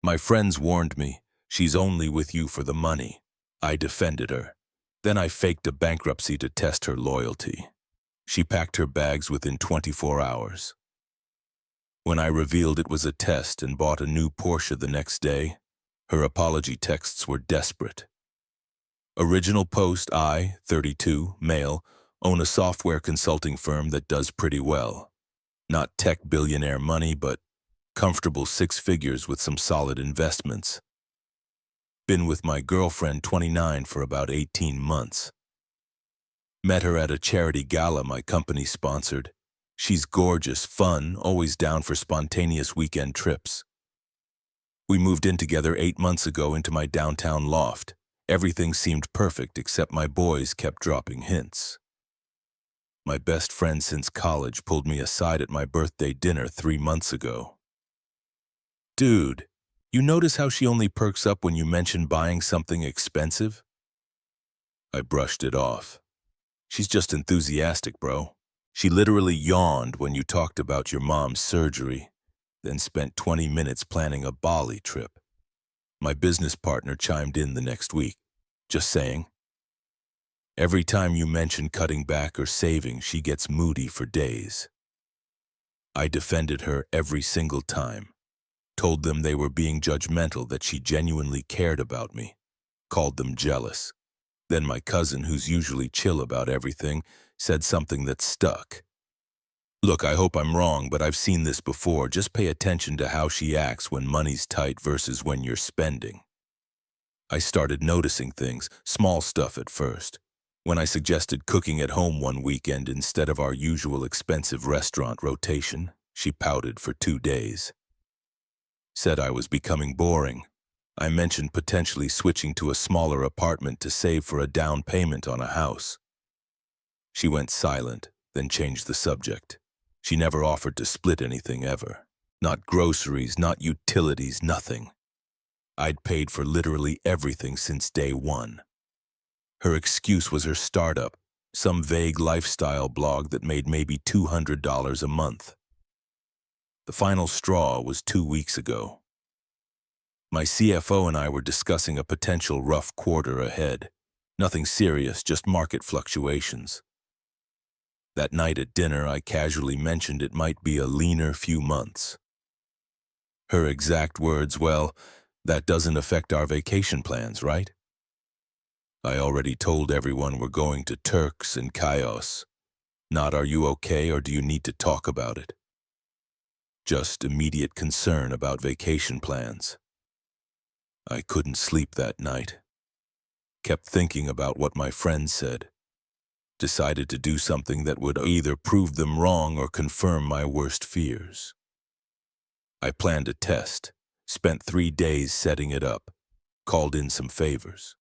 My friends warned me, she's only with you for the money. I defended her. Then I faked a bankruptcy to test her loyalty. She packed her bags within 24 hours. When I revealed it was a test and bought a new Porsche the next day, her apology texts were desperate. Original post: I, 32, male, own a software consulting firm that does pretty well. Not tech billionaire money, but comfortable six figures with some solid investments. Been with my girlfriend, 29, for about 18 months. Met her at a charity gala my company sponsored. She's gorgeous, fun, always down for spontaneous weekend trips. We moved in together 8 months ago into my downtown loft. Everything seemed perfect except my boys kept dropping hints. My best friend since college pulled me aside at my birthday dinner 3 months ago. Dude, you notice how she only perks up when you mention buying something expensive? I brushed it off. She's just enthusiastic, bro. She literally yawned when you talked about your mom's surgery, then spent 20 minutes planning a Bali trip. My business partner chimed in the next week, just saying. Every time you mention cutting back or saving, she gets moody for days. I defended her every single time, told them they were being judgmental, that she genuinely cared about me, called them jealous. Then my cousin, who's usually chill about everything, said something that stuck. Look, I hope I'm wrong, but I've seen this before. Just pay attention to how she acts when money's tight versus when you're spending. I started noticing things, small stuff at first. When I suggested cooking at home one weekend instead of our usual expensive restaurant rotation, she pouted for 2 days. Said I was becoming boring. I mentioned potentially switching to a smaller apartment to save for a down payment on a house. She went silent, then changed the subject. She never offered to split anything ever. Not groceries, not utilities, nothing. I'd paid for literally everything since day one. Her excuse was her startup, some vague lifestyle blog that made maybe $200 a month. The final straw was 2 weeks ago. My CFO and I were discussing a potential rough quarter ahead. Nothing serious, just market fluctuations. That night at dinner, I casually mentioned it might be a leaner few months. Her exact words, well, that doesn't affect our vacation plans, right? I already told everyone we're going to Turks and Chios. Not are you okay or do you need to talk about it? Just immediate concern about vacation plans. I couldn't sleep that night. Kept thinking about what my friend said. Decided to do something that would either prove them wrong or confirm my worst fears. I planned a test, spent 3 days setting it up, called in some favors.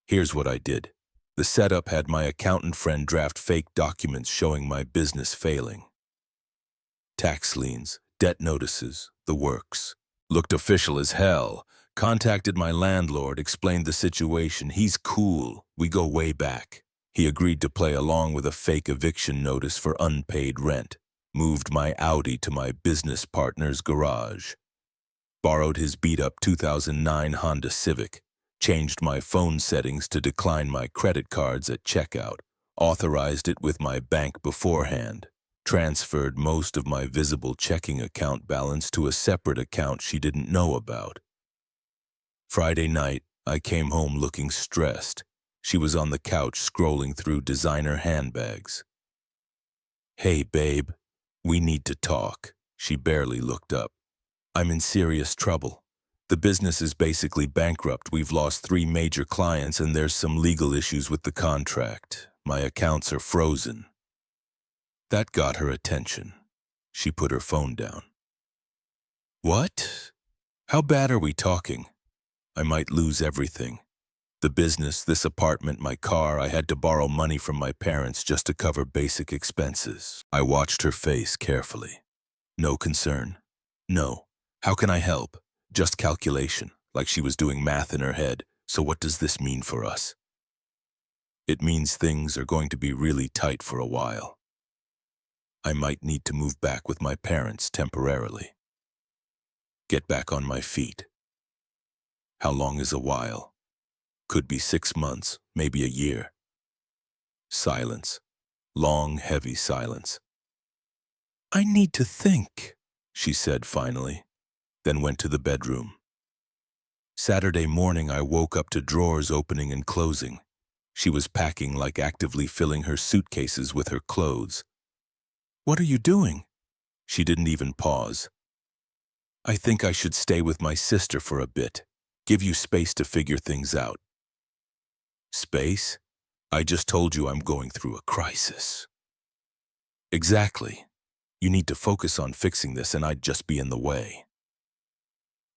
Here's what I did. The setup had my accountant friend draft fake documents showing my business failing. Tax liens, debt notices, the works. Looked official as hell. Contacted my landlord, explained the situation. He's cool. We go way back. He agreed to play along with a fake eviction notice for unpaid rent. Moved my Audi to my business partner's garage. Borrowed his beat-up 2009 Honda Civic. Changed my phone settings to decline my credit cards at checkout. Authorized it with my bank beforehand. Transferred most of my visible checking account balance to a separate account she didn't know about. Friday night, I came home looking stressed. She was on the couch scrolling through designer handbags. Hey, babe, we need to talk. She barely looked up. I'm in serious trouble. The business is basically bankrupt. We've lost 3 major clients and there's some legal issues with the contract. My accounts are frozen. That got her attention. She put her phone down. What? How bad are we talking? I might lose everything. The business, this apartment, my car. I had to borrow money from my parents just to cover basic expenses. I watched her face carefully. No concern. No. How can I help? Just calculation, like she was doing math in her head. So what does this mean for us? It means things are going to be really tight for a while. I might need to move back with my parents temporarily. Get back on my feet. How long is a while? Could be 6 months, maybe a year. Silence. Long, heavy silence. I need to think, she said finally, then went to the bedroom. Saturday morning, I woke up to drawers opening and closing. She was packing, like actively filling her suitcases with her clothes. What are you doing? She didn't even pause. I think I should stay with my sister for a bit. Give you space to figure things out. Space? I just told you I'm going through a crisis. Exactly. You need to focus on fixing this and I'd just be in the way.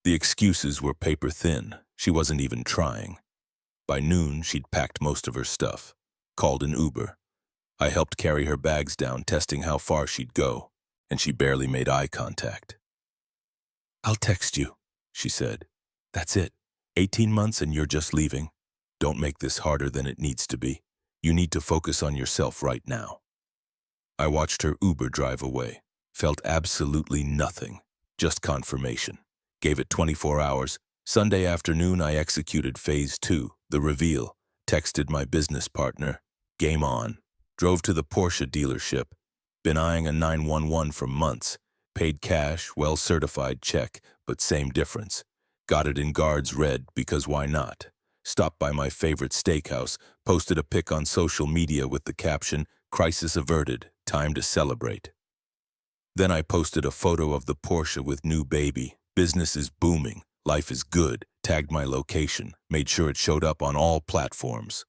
The excuses were paper thin. She wasn't even trying. By noon, she'd packed most of her stuff, called an Uber. I helped carry her bags down, testing how far she'd go, and she barely made eye contact. I'll text you, she said. That's it. 18 months and you're just leaving. Don't make this harder than it needs to be. You need to focus on yourself right now. I watched her Uber drive away, felt absolutely nothing, just confirmation. Gave it 24 hours. Sunday afternoon, I executed phase 2, the reveal, texted my business partner, game on, drove to the Porsche dealership, been eyeing a 911 for months, paid cash, well-certified check, but same difference. Got it in guards red because why not? Stopped by my favorite steakhouse, posted a pic on social media with the caption, crisis averted, time to celebrate. Then I posted a photo of the Porsche with new baby, business is booming, life is good, tagged my location, made sure it showed up on all platforms.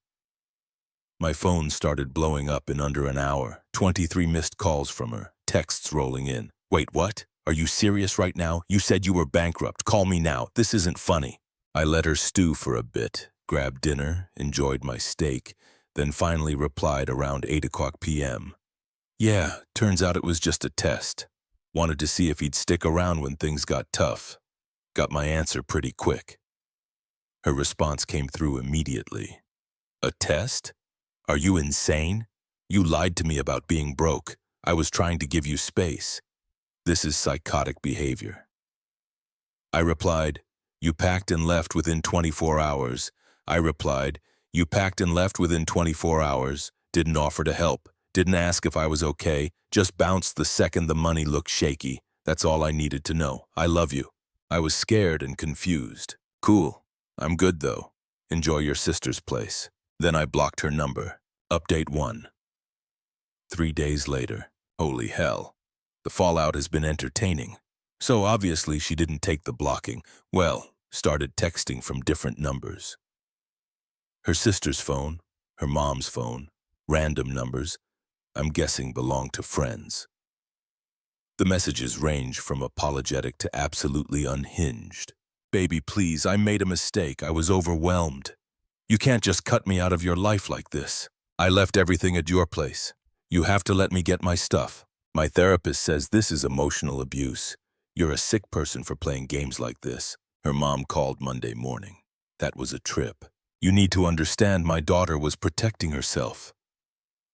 My phone started blowing up in under an hour, 23 missed calls from her, texts rolling in. Wait, what? Are you serious right now? You said you were bankrupt. Call me now. This isn't funny. I let her stew for a bit, grabbed dinner, enjoyed my steak, then finally replied around 8 p.m. Yeah, turns out it was just a test. Wanted to see if he'd stick around when things got tough. Got my answer pretty quick. Her response came through immediately. A test? Are you insane? You lied to me about being broke. I was trying to give you space. This is psychotic behavior. I replied, you packed and left within 24 hours. I replied, you packed and left within 24 hours. Didn't offer to help. Didn't ask if I was okay. Just bounced the second the money looked shaky. That's all I needed to know. I love you. I was scared and confused. Cool. I'm good though. Enjoy your sister's place. Then I blocked her number. Update 1. 3 days later. Holy hell. The fallout has been entertaining. So obviously she didn't take the blocking. Well, started texting from different numbers. Her sister's phone, her mom's phone, random numbers, I'm guessing belong to friends. The messages range from apologetic to absolutely unhinged. Baby, please, I made a mistake. I was overwhelmed. You can't just cut me out of your life like this. I left everything at your place. You have to let me get my stuff. My therapist says this is emotional abuse. You're a sick person for playing games like this. Her mom called Monday morning. That was a trip. You need to understand my daughter was protecting herself.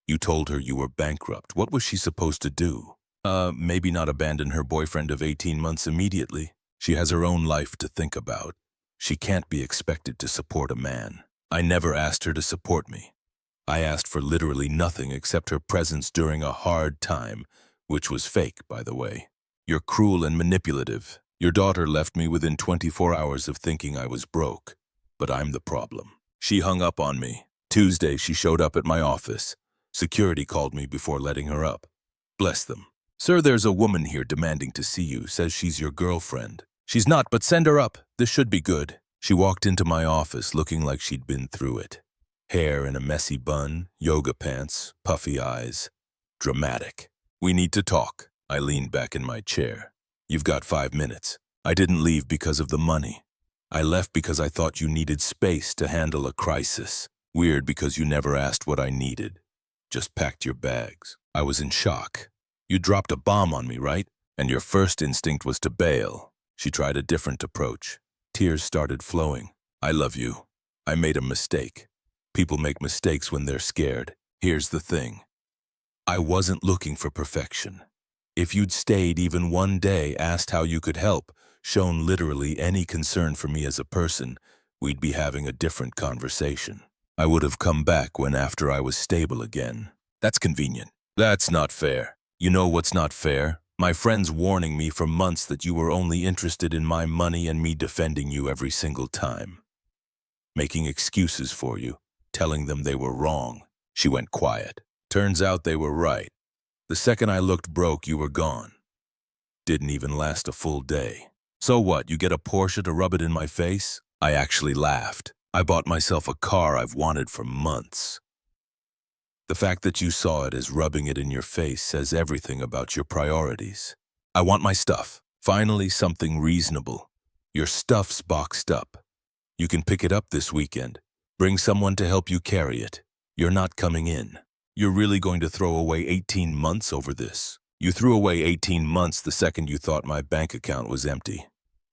You told her you were bankrupt. What was she supposed to do? Maybe not abandon her boyfriend of 18 months immediately. She has her own life to think about. She can't be expected to support a man. I never asked her to support me. I asked for literally nothing except her presence during a hard time, which was fake, by the way. You're cruel and manipulative. Your daughter left me within 24 hours of thinking I was broke. But I'm the problem. She hung up on me. Tuesday, she showed up at my office. Security called me before letting her up. Bless them. Sir, there's a woman here demanding to see you. Says she's your girlfriend. She's not, but send her up. This should be good. She walked into my office looking like she'd been through it. Hair in a messy bun, yoga pants, puffy eyes. Dramatic. We need to talk. I leaned back in my chair. You've got 5 minutes. I didn't leave because of the money. I left because I thought you needed space to handle a crisis. Weird because you never asked what I needed. Just packed your bags. I was in shock. You dropped a bomb on me, right? And your first instinct was to bail. She tried a different approach. Tears started flowing. I love you. I made a mistake. People make mistakes when they're scared. Here's the thing. I wasn't looking for perfection. If you'd stayed even one day, asked how you could help, shown literally any concern for me as a person, we'd be having a different conversation. I would have come back when after I was stable again. That's convenient. That's not fair. You know what's not fair? My friends warning me for months that you were only interested in my money and me defending you every single time. Making excuses for you, telling them they were wrong. She went quiet. Turns out they were right. The second I looked broke, you were gone. Didn't even last a full day. So what, you get a Porsche to rub it in my face? I actually laughed. I bought myself a car I've wanted for months. The fact that you saw it as rubbing it in your face says everything about your priorities. I want my stuff. Finally, something reasonable. Your stuff's boxed up. You can pick it up this weekend. Bring someone to help you carry it. You're not coming in. You're really going to throw away 18 months over this? You threw away 18 months the second you thought my bank account was empty.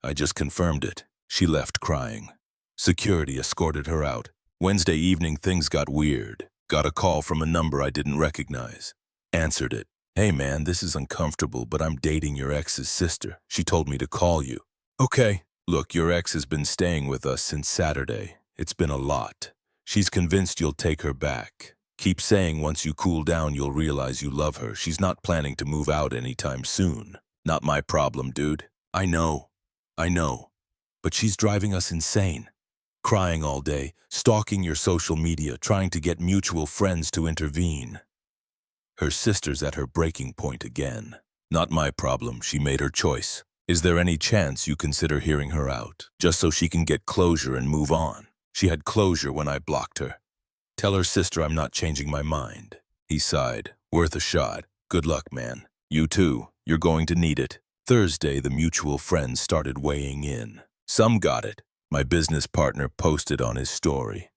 I just confirmed it. She left crying. Security escorted her out. Wednesday evening, things got weird. Got a call from a number I didn't recognize. Answered it. Hey man, this is uncomfortable, but I'm dating your ex's sister. She told me to call you. Okay. Look, your ex has been staying with us since Saturday. It's been a lot. She's convinced you'll take her back. Keep saying once you cool down you'll realize you love her. She's not planning to move out anytime soon. Not my problem, dude. I know. But she's driving us insane. Crying all day, stalking your social media, trying to get mutual friends to intervene. Her sister's at her breaking point again. Not my problem, she made her choice. Is there any chance you consider hearing her out, just so she can get closure and move on? She had closure when I blocked her. Tell her sister I'm not changing my mind. He sighed. Worth a shot. Good luck, man. You too. You're going to need it. Thursday, the mutual friends started weighing in. Some got it. My business partner posted on his story.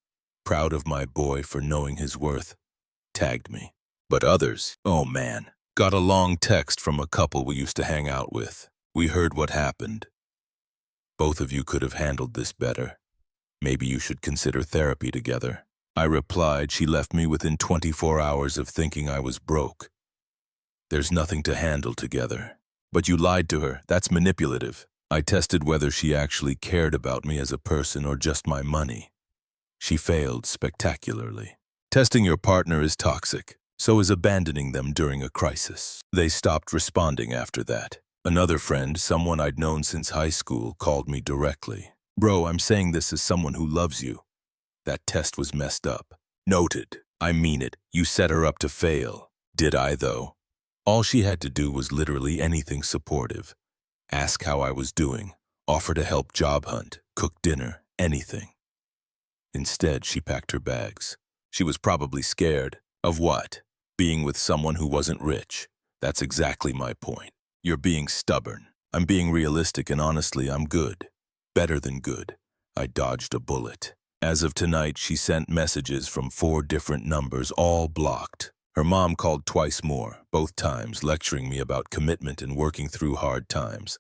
Proud of my boy for knowing his worth. Tagged me. But others, oh man, got a long text from a couple we used to hang out with. We heard what happened. Both of you could have handled this better. Maybe you should consider therapy together. I replied. She left me within 24 hours of thinking I was broke. There's nothing to handle together. But you lied to her. That's manipulative. I tested whether she actually cared about me as a person or just my money. She failed spectacularly. Testing your partner is toxic. So is abandoning them during a crisis. They stopped responding after that. Another friend, someone I'd known since high school, called me directly. Bro, I'm saying this as someone who loves you. That test was messed up. Noted. I mean it. You set her up to fail. Did I, though? All she had to do was literally anything supportive. Ask how I was doing. Offer to help job hunt. Cook dinner. Anything. Instead, she packed her bags. She was probably scared. Of what? Being with someone who wasn't rich. That's exactly my point. You're being stubborn. I'm being realistic, and honestly, I'm good. Better than good. I dodged a bullet. As of tonight, she sent messages from 4 different numbers, all blocked. Her mom called twice more, both times lecturing me about commitment and working through hard times.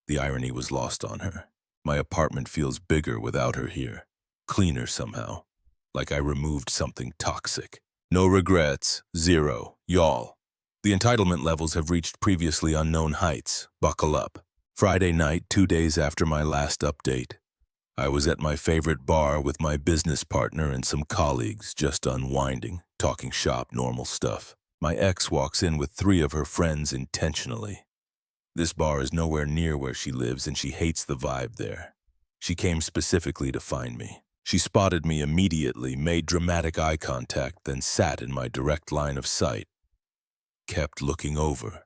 The irony was lost on her. My apartment feels bigger without her here. Cleaner somehow. Like I removed something toxic. No regrets. Zero. Y'all. The entitlement levels have reached previously unknown heights. Buckle up. Friday night, 2 days after my last update. I was at my favorite bar with my business partner and some colleagues, just unwinding, talking shop, normal stuff. My ex walks in with 3 of her friends intentionally. This bar is nowhere near where she lives and she hates the vibe there. She came specifically to find me. She spotted me immediately, made dramatic eye contact, then sat in my direct line of sight. Kept looking over,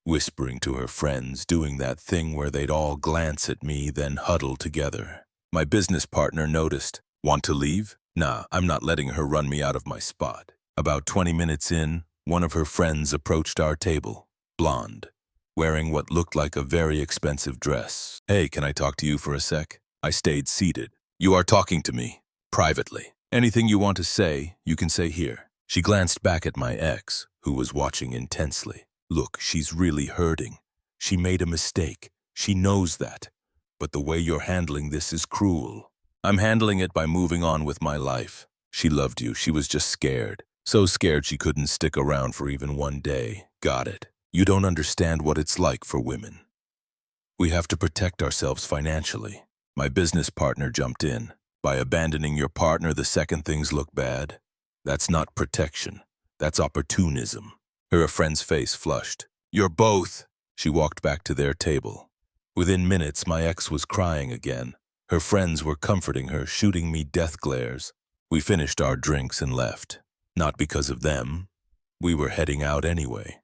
whispering to her friends, doing that thing where they'd all glance at me, then huddle together. My business partner noticed. Want to leave? Nah, I'm not letting her run me out of my spot. About 20 minutes in, one of her friends approached our table, blonde, wearing what looked like a very expensive dress. Hey, can I talk to you for a sec? I stayed seated. You are talking to me, privately. Anything you want to say, you can say here. She glanced back at my ex, who was watching intensely. Look, she's really hurting. She made a mistake. She knows that. But the way you're handling this is cruel. I'm handling it by moving on with my life. She loved you. She was just scared. So scared she couldn't stick around for even one day. Got it. You don't understand what it's like for women. We have to protect ourselves financially. My business partner jumped in. By abandoning your partner the second things look bad? That's not protection. That's opportunism. Her friend's face flushed. You're both. She walked back to their table. Within minutes, my ex was crying again. Her friends were comforting her, shooting me death glares. We finished our drinks and left. Not because of them. We were heading out anyway.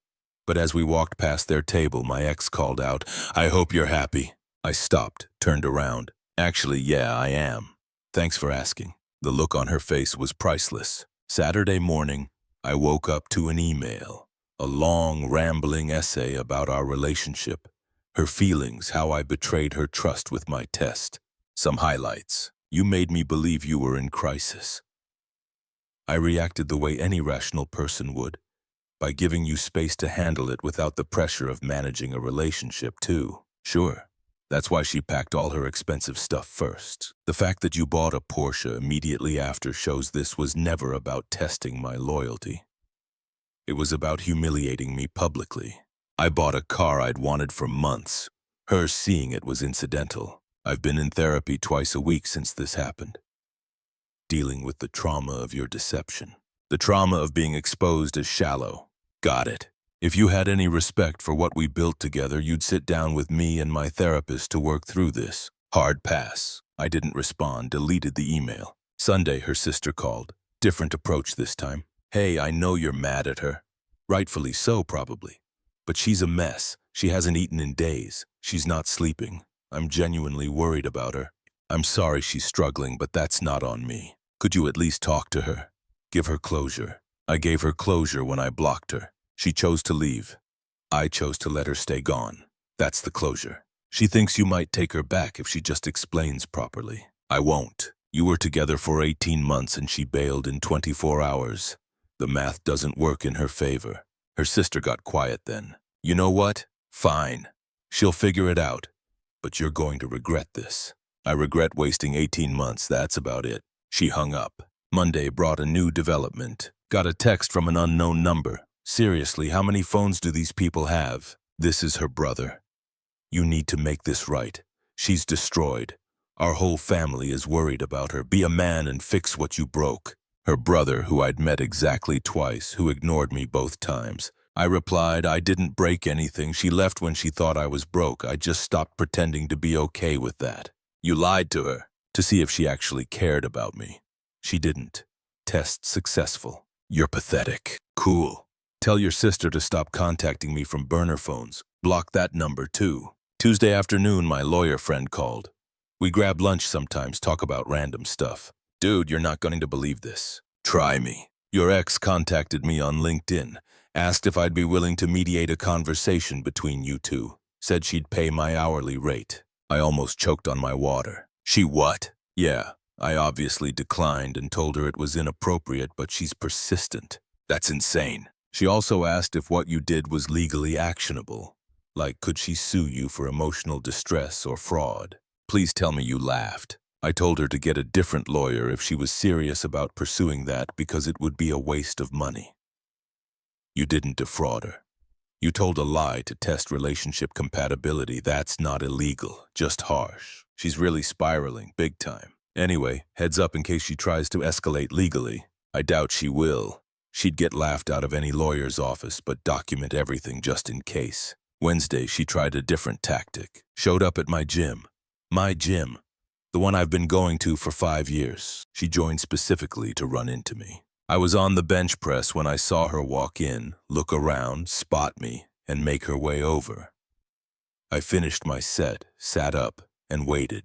But as we walked past their table, my ex called out, I hope you're happy. I stopped, turned around. Actually, yeah, I am. Thanks for asking. The look on her face was priceless. Saturday morning, I woke up to an email. A long, rambling essay about our relationship. Her feelings, how I betrayed her trust with my test. Some highlights. You made me believe you were in crisis. I reacted the way any rational person would, by giving you space to handle it without the pressure of managing a relationship too. Sure, that's why she packed all her expensive stuff first. The fact that you bought a Porsche immediately after shows this was never about testing my loyalty. It was about humiliating me publicly. I bought a car I'd wanted for months. Her seeing it was incidental. I've been in therapy twice a week since this happened. Dealing with the trauma of your deception. The trauma of being exposed as shallow. Got it. If you had any respect for what we built together, you'd sit down with me and my therapist to work through this. Hard pass. I didn't respond, deleted the email. Sunday, her sister called. Different approach this time. Hey, I know you're mad at her. Rightfully so, probably. But she's a mess. She hasn't eaten in days. She's not sleeping. I'm genuinely worried about her. I'm sorry she's struggling, but that's not on me. Could you at least talk to her? Give her closure. I gave her closure when I blocked her. She chose to leave. I chose to let her stay gone. That's the closure. She thinks you might take her back if she just explains properly. I won't. You were together for 18 months and she bailed in 24 hours. The math doesn't work in her favor. Her sister got quiet then. You know what? Fine. She'll figure it out. But you're going to regret this. I regret wasting 18 months, that's about it. She hung up. Monday brought a new development. Got a text from an unknown number. Seriously, how many phones do these people have? This is her brother. You need to make this right. She's destroyed. Our whole family is worried about her. Be a man and fix what you broke. Her brother, who I'd met exactly twice, who ignored me both times. I replied, I didn't break anything. She left when she thought I was broke. I just stopped pretending to be okay with that. You lied to her to see if she actually cared about me. She didn't. Test successful. You're pathetic. Cool. Tell your sister to stop contacting me from burner phones. Block that number too. Tuesday afternoon, my lawyer friend called. We grab lunch sometimes, talk about random stuff. Dude, you're not going to believe this. Try me. Your ex contacted me on LinkedIn, asked if I'd be willing to mediate a conversation between you two. Said she'd pay my hourly rate. I almost choked on my water. She what? Yeah, I obviously declined and told her it was inappropriate, but she's persistent. That's insane. She also asked if what you did was legally actionable. Like, could she sue you for emotional distress or fraud? Please tell me you laughed. I told her to get a different lawyer if she was serious about pursuing that because it would be a waste of money. You didn't defraud her. You told a lie to test relationship compatibility. That's not illegal, just harsh. She's really spiraling, big time. Anyway, heads up in case she tries to escalate legally. I doubt she will. She'd get laughed out of any lawyer's office, but document everything just in case. Wednesday, she tried a different tactic. Showed up at my gym. My gym. The one I've been going to for 5 years. She joined specifically to run into me. I was on the bench press when I saw her walk in, look around, spot me, and make her way over. I finished my set, sat up, and waited.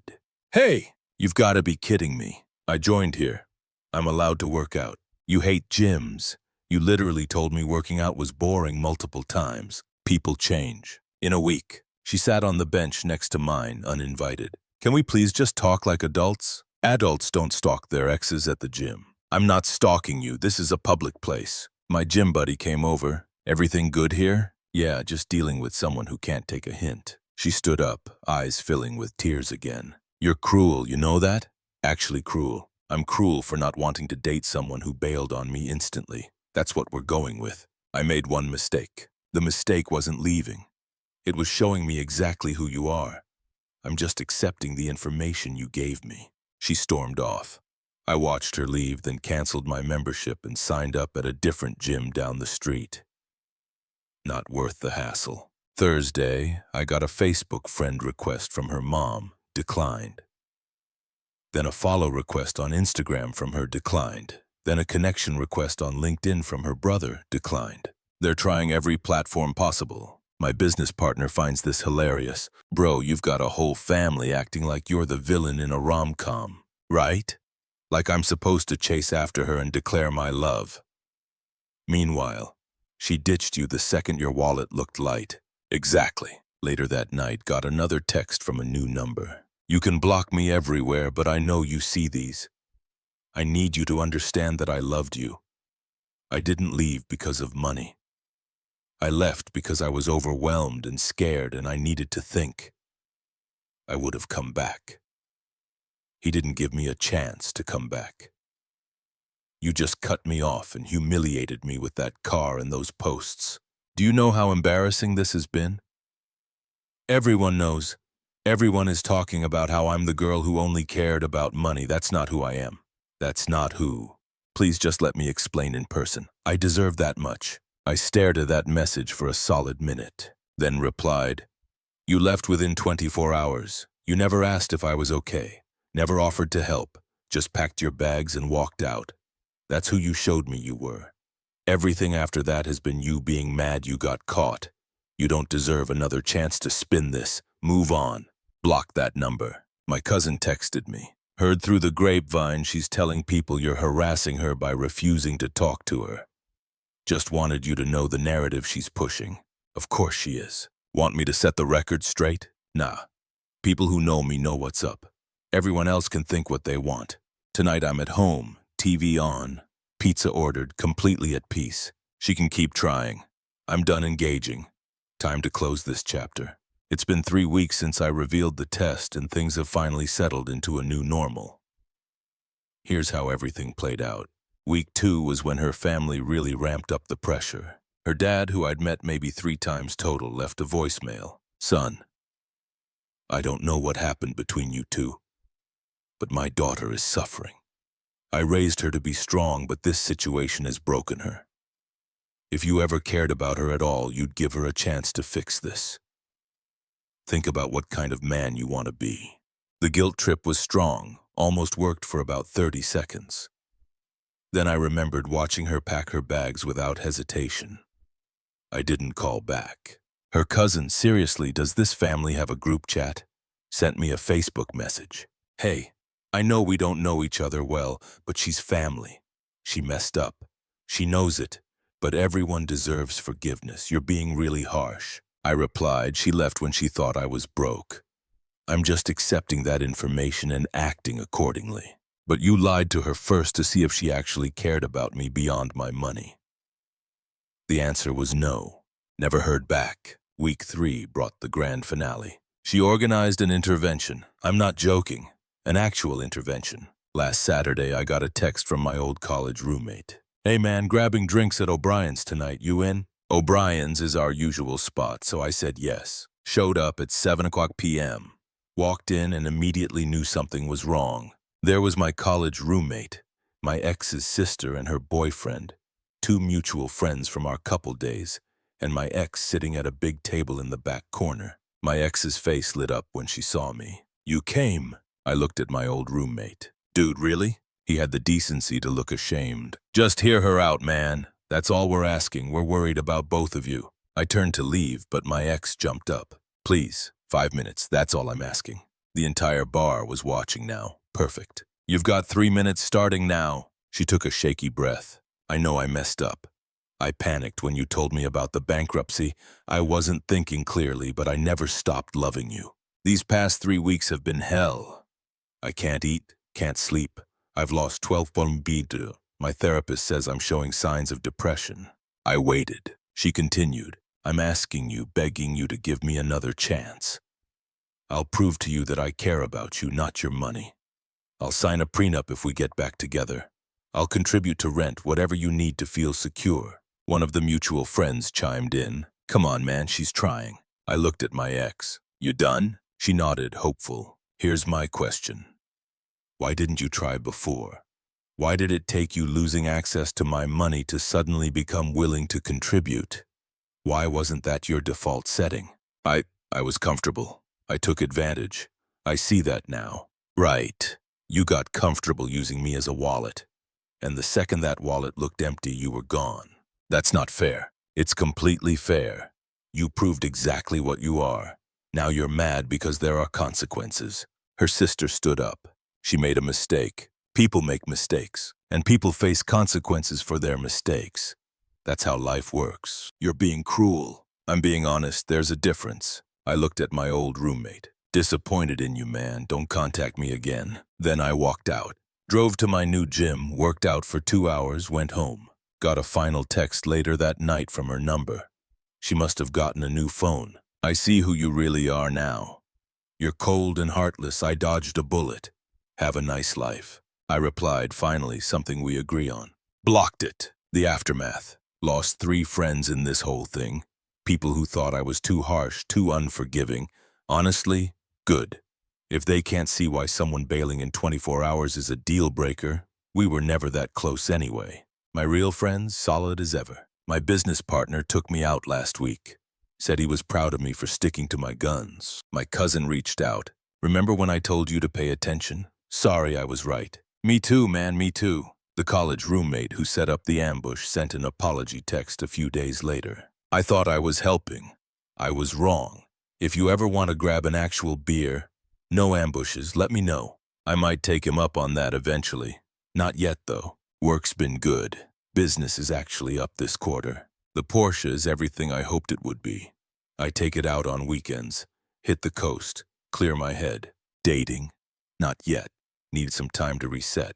Hey, you've got to be kidding me. I joined here. I'm allowed to work out. You hate gyms. You literally told me working out was boring multiple times. People change. In a week. She sat on the bench next to mine, uninvited. Can we please just talk like adults? Adults don't stalk their exes at the gym. I'm not stalking you. This is a public place. My gym buddy came over. Everything good here? Yeah, just dealing with someone who can't take a hint. She stood up, eyes filling with tears again. You're cruel, you know that? Actually cruel. I'm cruel for not wanting to date someone who bailed on me instantly. That's what we're going with. I made one mistake. The mistake wasn't leaving. It was showing me exactly who you are. I'm just accepting the information you gave me." She stormed off. I watched her leave, then canceled my membership and signed up at a different gym down the street. Not worth the hassle. Thursday, I got a Facebook friend request from her mom, declined. Then a follow request on Instagram from her, declined. Then a connection request on LinkedIn from her brother, declined. They're trying every platform possible. My business partner finds this hilarious. "Bro, you've got a whole family acting like you're the villain in a rom-com, right? Like I'm supposed to chase after her and declare my love. Meanwhile, she ditched you the second your wallet looked light." Exactly. Later that night, got another text from a new number. "You can block me everywhere, but I know you see these. I need you to understand that I loved you. I didn't leave because of money. I left because I was overwhelmed and scared and I needed to think. I would have come back. He didn't give me a chance to come back. You just cut me off and humiliated me with that car and those posts. Do you know how embarrassing this has been? Everyone knows. Everyone is talking about how I'm the girl who only cared about money. That's not who I am. That's not who. Please just let me explain in person. I deserve that much." I stared at that message for a solid minute, then replied, "You left within 24 hours. You never asked if I was okay, never offered to help, just packed your bags and walked out. That's who you showed me you were. Everything after that has been you being mad you got caught. You don't deserve another chance to spin this. Move on. Block that number." My cousin texted me. "Heard through the grapevine she's telling people you're harassing her by refusing to talk to her. Just wanted you to know the narrative she's pushing. Of course she is. Want me to set the record straight? Nah. People who know me know what's up. Everyone else can think what they want. Tonight I'm at home, TV on, pizza ordered, completely at peace. She can keep trying. I'm done engaging. Time to close this chapter. It's been 3 weeks since I revealed the test and things have finally settled into a new normal. Here's how everything played out. Week 2 was when her family really ramped up the pressure. Her dad, who I'd met maybe 3 times total, left a voicemail. "Son, I don't know what happened between you two, but my daughter is suffering. I raised her to be strong, but this situation has broken her. If you ever cared about her at all, you'd give her a chance to fix this. Think about what kind of man you want to be." The guilt trip was strong, almost worked for about 30 seconds. Then I remembered watching her pack her bags without hesitation. I didn't call back. Her cousin, seriously, does this family have a group chat? Sent me a Facebook message. "Hey, I know we don't know each other well, but she's family. She messed up. She knows it, but everyone deserves forgiveness. You're being really harsh." I replied, "She left when she thought I was broke. I'm just accepting that information and acting accordingly. But you lied to her first to see if she actually cared about me beyond my money." The answer was no. Never heard back. Week 3 brought the grand finale. She organized an intervention. I'm not joking. An actual intervention. Last Saturday, I got a text from my old college roommate. "Hey man, grabbing drinks at O'Brien's tonight. You in?" O'Brien's is our usual spot, so I said yes. Showed up at 7:00 p.m. Walked in and immediately knew something was wrong. There was my college roommate, my ex's sister and her boyfriend, 2 mutual friends from our couple days, and my ex sitting at a big table in the back corner. My ex's face lit up when she saw me. "You came." I looked at my old roommate. "Dude, really?" He had the decency to look ashamed. "Just hear her out, man. That's all we're asking. We're worried about both of you." I turned to leave, but my ex jumped up. "Please, 5 minutes, that's all I'm asking." The entire bar was watching now. Perfect. "You've got 3 minutes starting now." She took a shaky breath. "I know I messed up. I panicked when you told me about the bankruptcy. I wasn't thinking clearly, but I never stopped loving you. These past 3 weeks have been hell. I can't eat, can't sleep. I've lost 12 pounds. My therapist says I'm showing signs of depression." I waited. She continued, "I'm asking you, begging you to give me another chance. I'll prove to you that I care about you, not your money. I'll sign a prenup if we get back together. I'll contribute to rent, whatever you need to feel secure." One of the mutual friends chimed in. "Come on, man, she's trying." I looked at my ex. You done? She nodded, hopeful. Here's my question. Why didn't you try before? Why did it take you losing access to my money to suddenly become willing to contribute? Why wasn't that your default setting? I was comfortable. I took advantage. I see that now. Right. You got comfortable using me as a wallet. And the second that wallet looked empty, you were gone. That's not fair. It's completely fair. You proved exactly what you are. Now you're mad because there are consequences. Her sister stood up. She made a mistake. People make mistakes, and people face consequences for their mistakes. That's how life works. You're being cruel. I'm being honest, there's a difference. I looked at my old roommate. Disappointed in you, man. Don't contact me again. Then I walked out. Drove to my new gym, worked out for 2 hours, went home. Got a final text later that night from her number. She must have gotten a new phone. I see who you really are now. You're cold and heartless. I dodged a bullet. Have a nice life. I replied, finally, something we agree on. Blocked it. The aftermath. Lost 3 friends in this whole thing. People who thought I was too harsh, too unforgiving. Honestly, good. If they can't see why someone bailing in 24 hours is a deal breaker, we were never that close anyway. My real friends, solid as ever. My business partner took me out last week. Said he was proud of me for sticking to my guns. My cousin reached out. Remember when I told you to pay attention? Sorry, I was right. Me too, man, me too. The college roommate who set up the ambush sent an apology text a few days later. I thought I was helping. I was wrong. If you ever want to grab an actual beer, no ambushes, let me know. I might take him up on that eventually. Not yet, though. Work's been good. Business is actually up this quarter. The Porsche is everything I hoped it would be. I take it out on weekends. Hit the coast. Clear my head. Dating? Not yet. Need some time to reset.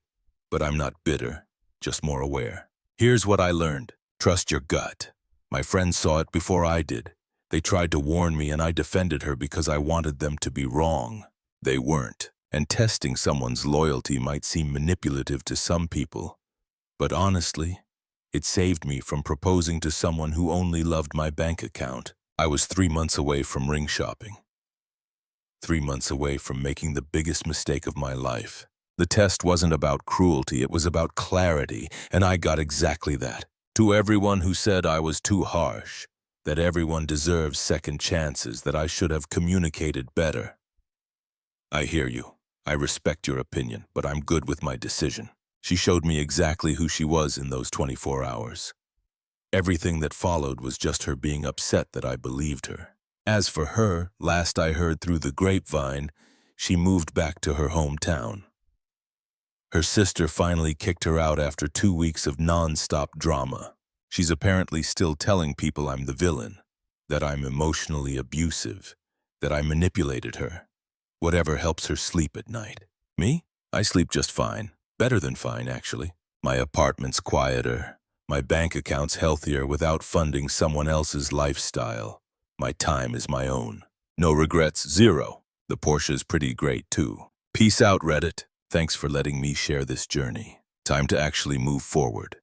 But I'm not bitter, just more aware. Here's what I learned. Trust your gut. My friends saw it before I did. They tried to warn me and I defended her because I wanted them to be wrong. They weren't. And testing someone's loyalty might seem manipulative to some people. But honestly, it saved me from proposing to someone who only loved my bank account. I was 3 months away from ring shopping. 3 months away from making the biggest mistake of my life. The test wasn't about cruelty, it was about clarity, and I got exactly that. To everyone who said I was too harsh, that everyone deserves second chances, that I should have communicated better. I hear you. I respect your opinion, but I'm good with my decision. She showed me exactly who she was in those 24 hours. Everything that followed was just her being upset that I believed her. As for her, last I heard through the grapevine, she moved back to her hometown. Her sister finally kicked her out after 2 weeks of non-stop drama. She's apparently still telling people I'm the villain, that I'm emotionally abusive, that I manipulated her. Whatever helps her sleep at night. Me? I sleep just fine. Better than fine, actually. My apartment's quieter. My bank account's healthier without funding someone else's lifestyle. My time is my own. No regrets, zero. The Porsche's pretty great, too. Peace out, Reddit. Thanks for letting me share this journey. Time to actually move forward.